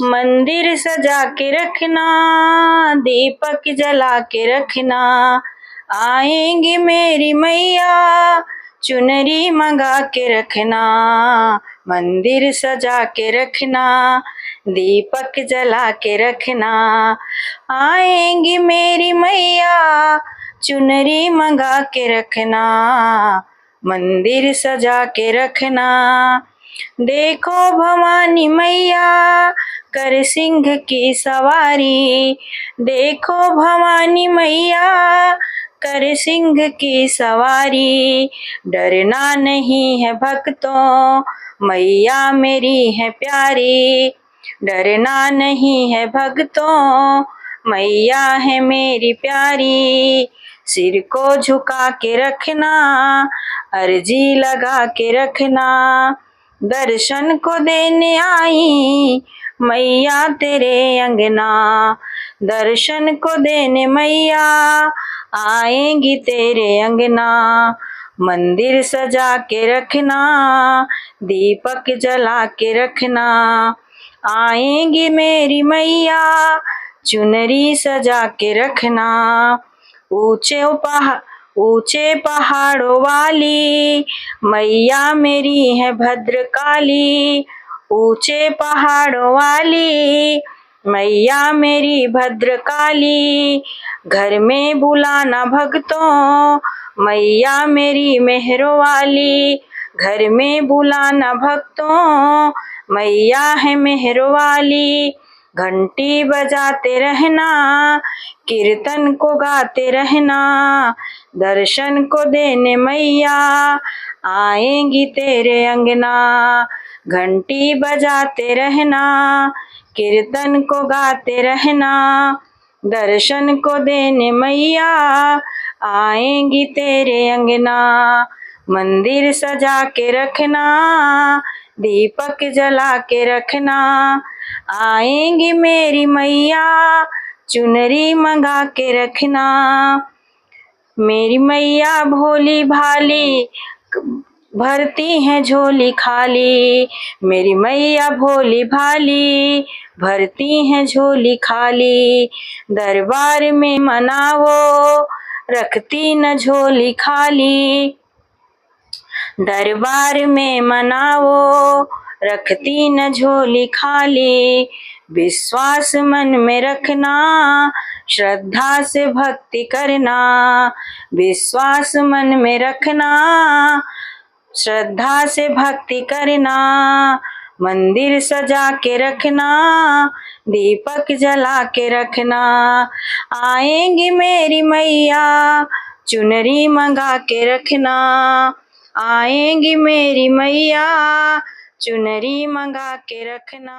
मंदिर सजा के रखना, दीपक जला के रखना, आएंगी मेरी मैया चुनरी मंगा के रखना। मंदिर सजा के रखना, दीपक जला के रखना, आएंगी मेरी मैया चुनरी मंगा के रखना। मंदिर सजा के रखना। देखो भवानी मैया कर सिंह की सवारी, देखो भवानी मैया कर सिंह की सवारी। डरना नहीं है भक्तों, मैया मेरी है प्यारी। डरना नहीं है भक्तों, मैया है मेरी प्यारी। सिर को झुका के रखना, अर्जी लगा के रखना। दर्शन को देने आई मैया तेरे अंगना, दर्शन को देने मैया आएंगी तेरे अंगना। मंदिर सजा के रखना, दीपक जला के रखना, आएंगी मेरी मैया चुनरी सजा के रखना। ऊंचे पहाड़ों वाली मैया मेरी है भद्रकाली। ऊंचे पहाड़ों वाली मैया मेरी भद्रकाली। घर में बुलाना भक्तों, मैया मेरी मेहरों वाली। घर में बुलाना भक्तों, मैया है मेहरों वाली। घंटी बजाते रहना, कीर्तन को गाते रहना। दर्शन को देने मैया आएंगी तेरे अंगना। घंटी बजाते रहना, कीर्तन को गाते रहना। दर्शन को देने मैया आएंगी तेरे अंगना। मंदिर सजा के रखना, दीपक जला के रखना, आएंगी मेरी मैया चुनरी मंगा के रखना। मेरी मैया भोली भाली भरती है झोली खाली। मेरी मैया भोली भाली भरती है झोली खाली। दरबार में मनावो रखती न झोली खाली। दरबार में मनावो रखती न झोली खाली। विश्वास मन में रखना, श्रद्धा से भक्ति करना। विश्वास मन में रखना, श्रद्धा से भक्ति करना। मंदिर सजा के रखना, दीपक जला के रखना, आएंगी मेरी मैया चुनरी मंगा के रखना। आएंगी मेरी मैया चुनरी मंगा के रखना।